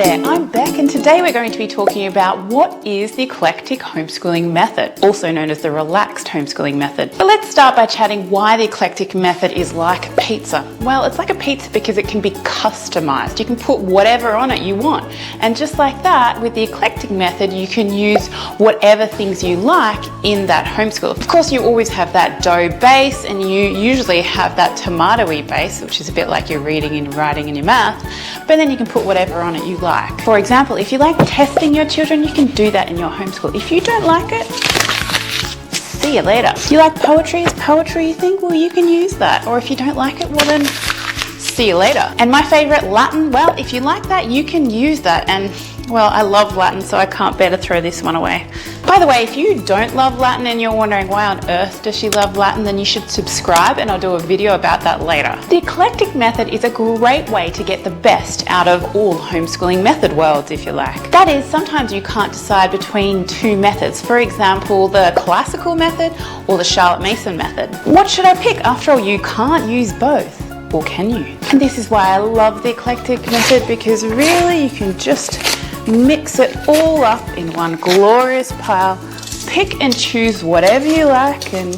there, I'm Beck and today we're going to be talking about what is the eclectic homeschooling method, also known as the relaxed homeschooling method. But let's start by chatting why the eclectic method is like pizza. Well, it's like a pizza because it can be customized. You can put whatever on it you want. And just like that, with the eclectic method, you can use whatever things you like in that homeschool. Of course, you always have that dough base and you usually have that tomatoey base, which is a bit like your reading and writing and your math, but then you can put whatever on it you like. For example, if you like testing your children, you can do that in your homeschool. If you don't like it, see you later. You like poetry? Is poetry you think? Well, you can use that. Or if you don't like it, well then, see you later. And my favorite, Latin, well, if you like that, you can use that. And well, I love Latin, so I can't bear to throw this one away. By the way, if you don't love Latin and you're wondering why on earth does she love Latin, then you should subscribe and I'll do a video about that later. The eclectic method is a great way to get the best out of all homeschooling method worlds, if you like. That is, sometimes you can't decide between two methods. For example, the classical method or the Charlotte Mason method. What should I pick? After all, you can't use both. Or can you? And this is why I love the eclectic method, because really you can just mix it all up in one glorious pile, pick and choose whatever you like, and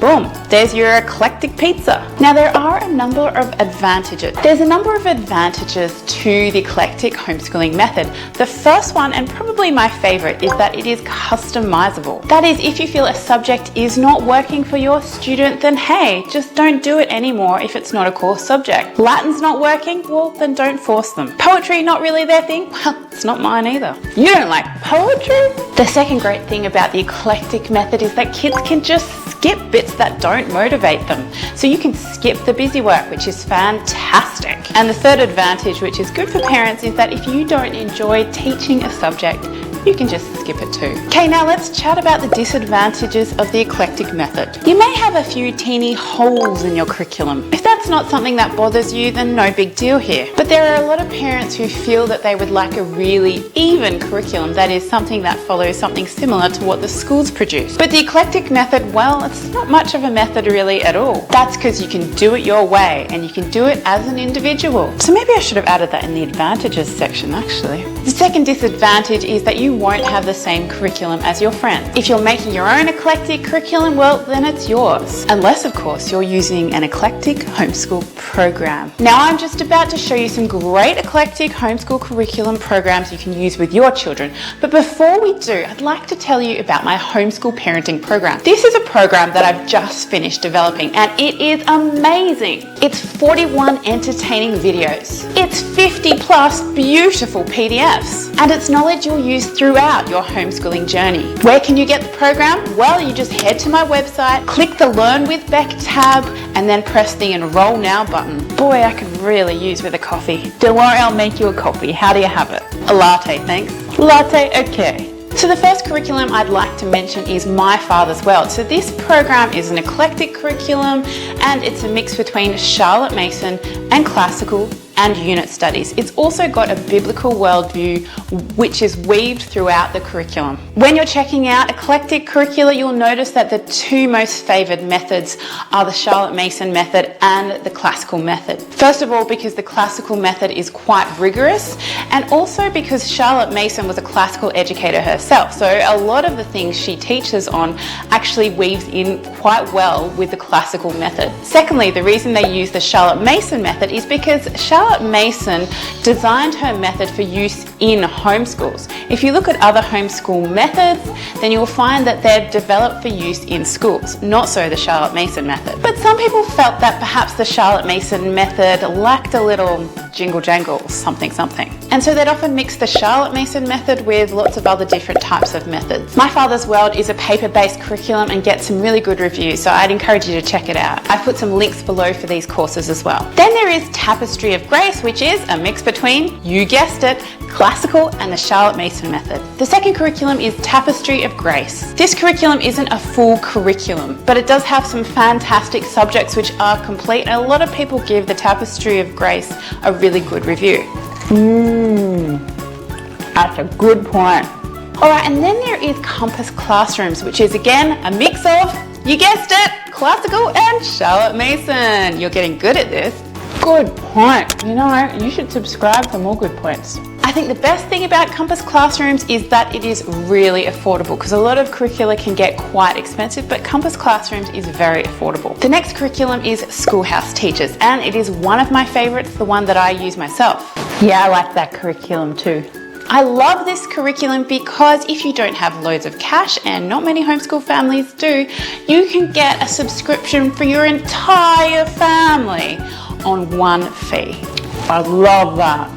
boom, there's your eclectic pizza. Now there are a number of advantages. There's a number of advantages to the eclectic homeschooling method. The first one, and probably my favorite, is that it is customizable. That is, if you feel a subject is not working for your student, then hey, just don't do it anymore if it's not a core subject. Latin's not working, well then don't force them. Poetry not really their thing, well it's not mine either. You don't like poetry? The second great thing about the eclectic method is that kids can just skip bits that don't motivate them. So you can skip the busy work, which is fantastic. And the third advantage, which is good for parents, is that if you don't enjoy teaching a subject, you can just skip it too. Okay, now let's chat about the disadvantages of the eclectic method. You may have a few teeny holes in your curriculum. If that's not something that bothers you, then no big deal here. But there are a lot of parents who feel that they would like a really even curriculum, that is something that follows something similar to what the schools produce. But the eclectic method, well, it's not much of a method really at all. That's because you can do it your way and you can do it as an individual. So maybe I should have added that in the advantages section actually. The second disadvantage is that you won't have the same curriculum as your friends. If you're making your own eclectic curriculum, well, then it's yours. Unless, of course, you're using an eclectic homeschool program. Now, I'm just about to show you some great eclectic homeschool curriculum programs you can use with your children. But before we do, I'd like to tell you about my homeschool parenting program. This is a program that I've just finished developing, and it is amazing. It's 41 entertaining videos. It's 50 plus beautiful PDFs, and it's knowledge you'll use throughout your homeschooling journey. Where can you get the program? Well, you just head to my website, click the Learn with Beck tab, and then press the Enroll Now button. Boy, I could really use with a coffee. Don't worry, I'll make you a coffee. How do you have it? A latte, thanks. Latte, okay. So the first curriculum I'd like to mention is My Father's World. So this program is an eclectic curriculum and it's a mix between Charlotte Mason and classical and unit studies. It's also got a biblical worldview which is weaved throughout the curriculum. When you're checking out eclectic curricula, you'll notice that the two most favoured methods are the Charlotte Mason method and the classical method. First of all, because the classical method is quite rigorous, and also because Charlotte Mason was a classical educator herself. So a lot of the things she teaches on actually weaves in quite well with the classical method. Secondly, the reason they use the Charlotte Mason method is because Charlotte Mason designed her method for use in homeschools. If you look at other homeschool methods, then you'll find that they're developed for use in schools, not so the Charlotte Mason method. But some people felt that perhaps the Charlotte Mason method lacked a little jingle jangle, something. And so they'd often mix the Charlotte Mason method with lots of other different types of methods. My Father's World is a paper-based curriculum and gets some really good reviews, so I'd encourage you to check it out. I've put some links below for these courses as well. Then there is Tapestry of Grace, which is a mix between, you guessed it, classical and the Charlotte Mason method. The second curriculum is Tapestry of Grace. This curriculum isn't a full curriculum, but it does have some fantastic subjects which are complete, and a lot of people give the Tapestry of Grace a really good review. That's a good point. Alright, and then there is Compass Classrooms, which is again a mix of, you guessed it, classical and Charlotte Mason. You're getting good at this. Good point. You know, you should subscribe for more good points. think the best thing about Compass Classrooms is that it is really affordable, because a lot of curricula can get quite expensive, but Compass Classrooms is very affordable. The next curriculum is Schoolhouse Teachers, and it is one of my favorites, the one that I use myself. Yeah, I like that curriculum too. I love this curriculum because if you don't have loads of cash, and not many homeschool families do, you can get a subscription for your entire family on one fee. I love that.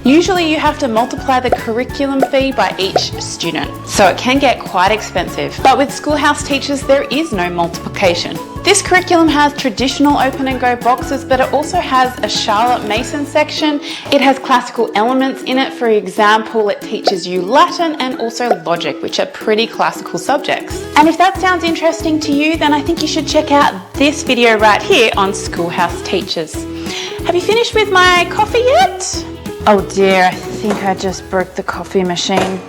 Usually you have to multiply the curriculum fee by each student, so it can get quite expensive. But with Schoolhouse Teachers, there is no multiplication. This curriculum has traditional open and go boxes, but it also has a Charlotte Mason section. It has classical elements in it. For example, it teaches you Latin and also logic, which are pretty classical subjects. And if that sounds interesting to you, then I think you should check out this video right here on Schoolhouse Teachers. Have you finished with my coffee yet? Oh dear, I think I just broke the coffee machine.